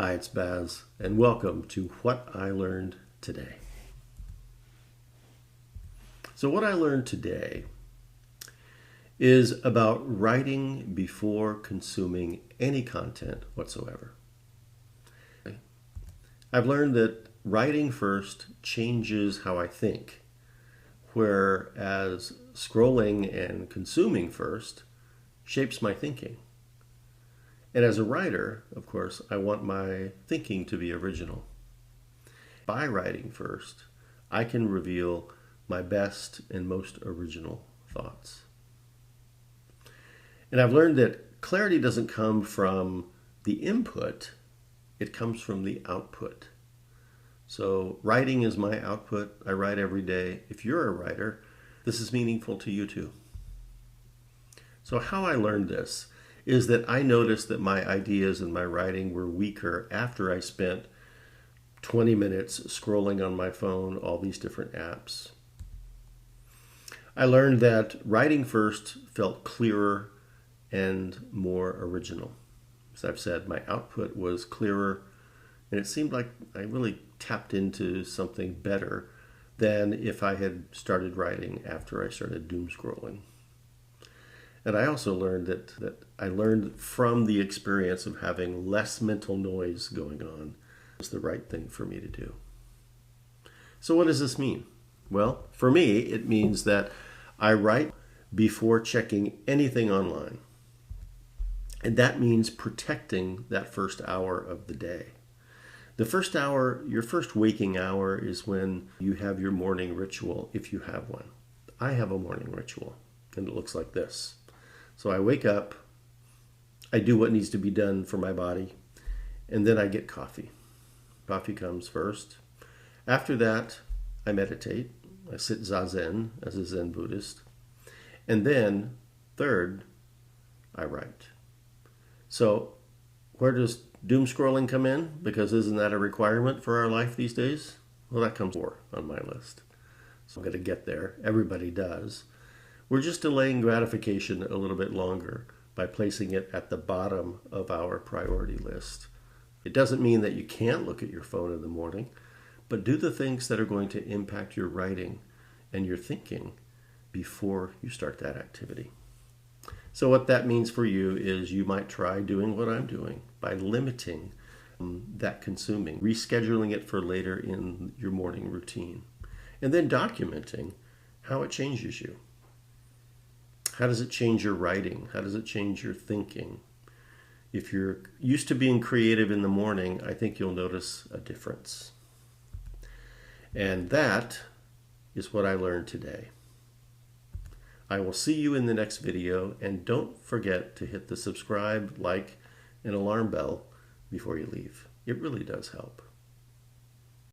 Hi, it's Baz, and welcome to What I Learned Today. So what I learned today is about writing before consuming any content whatsoever. I've learned that writing first changes how I think, whereas scrolling and consuming first shapes my thinking. And as a writer, of course, I want my thinking to be original. By writing first, I can reveal my best and most original thoughts. And I've learned that clarity doesn't come from the input, it comes from the output. So writing is my output. I write every day. If you're a writer, this is meaningful to you too. So how I learned this is that I noticed that my ideas and my writing were weaker after I spent 20 minutes scrolling on my phone, all these different apps. I learned that writing first felt clearer and more original. As I've said, my output was clearer, and it seemed like I really tapped into something better than if I had started writing after I started doom scrolling. And I also learned that I learned from the experience of having less mental noise going on was the right thing for me to do. So what does this mean? Well, for me, it means that I write before checking anything online. And that means protecting that first hour of the day. The first hour, your first waking hour, is when you have your morning ritual, if you have one. I have a morning ritual, and it looks like this. So I wake up, I do what needs to be done for my body, and then I get coffee. Coffee comes first. After that, I meditate. I sit zazen as a Zen Buddhist. And then, third, I write. So where does doom scrolling come in? Because isn't that a requirement for our life these days? Well, that comes 4 on my list. So I'm going to get there. Everybody does. We're just delaying gratification a little bit longer by placing it at the bottom of our priority list. It doesn't mean that you can't look at your phone in the morning, but do the things that are going to impact your writing and your thinking before you start that activity. So what that means for you is you might try doing what I'm doing by limiting that consuming, rescheduling it for later in your morning routine, and then documenting how it changes you. How does it change your writing? How does it change your thinking? If you're used to being creative in the morning, I think you'll notice a difference. And that is what I learned today. I will see you in the next video, and don't forget to hit the subscribe, like, and alarm bell before you leave. It really does help.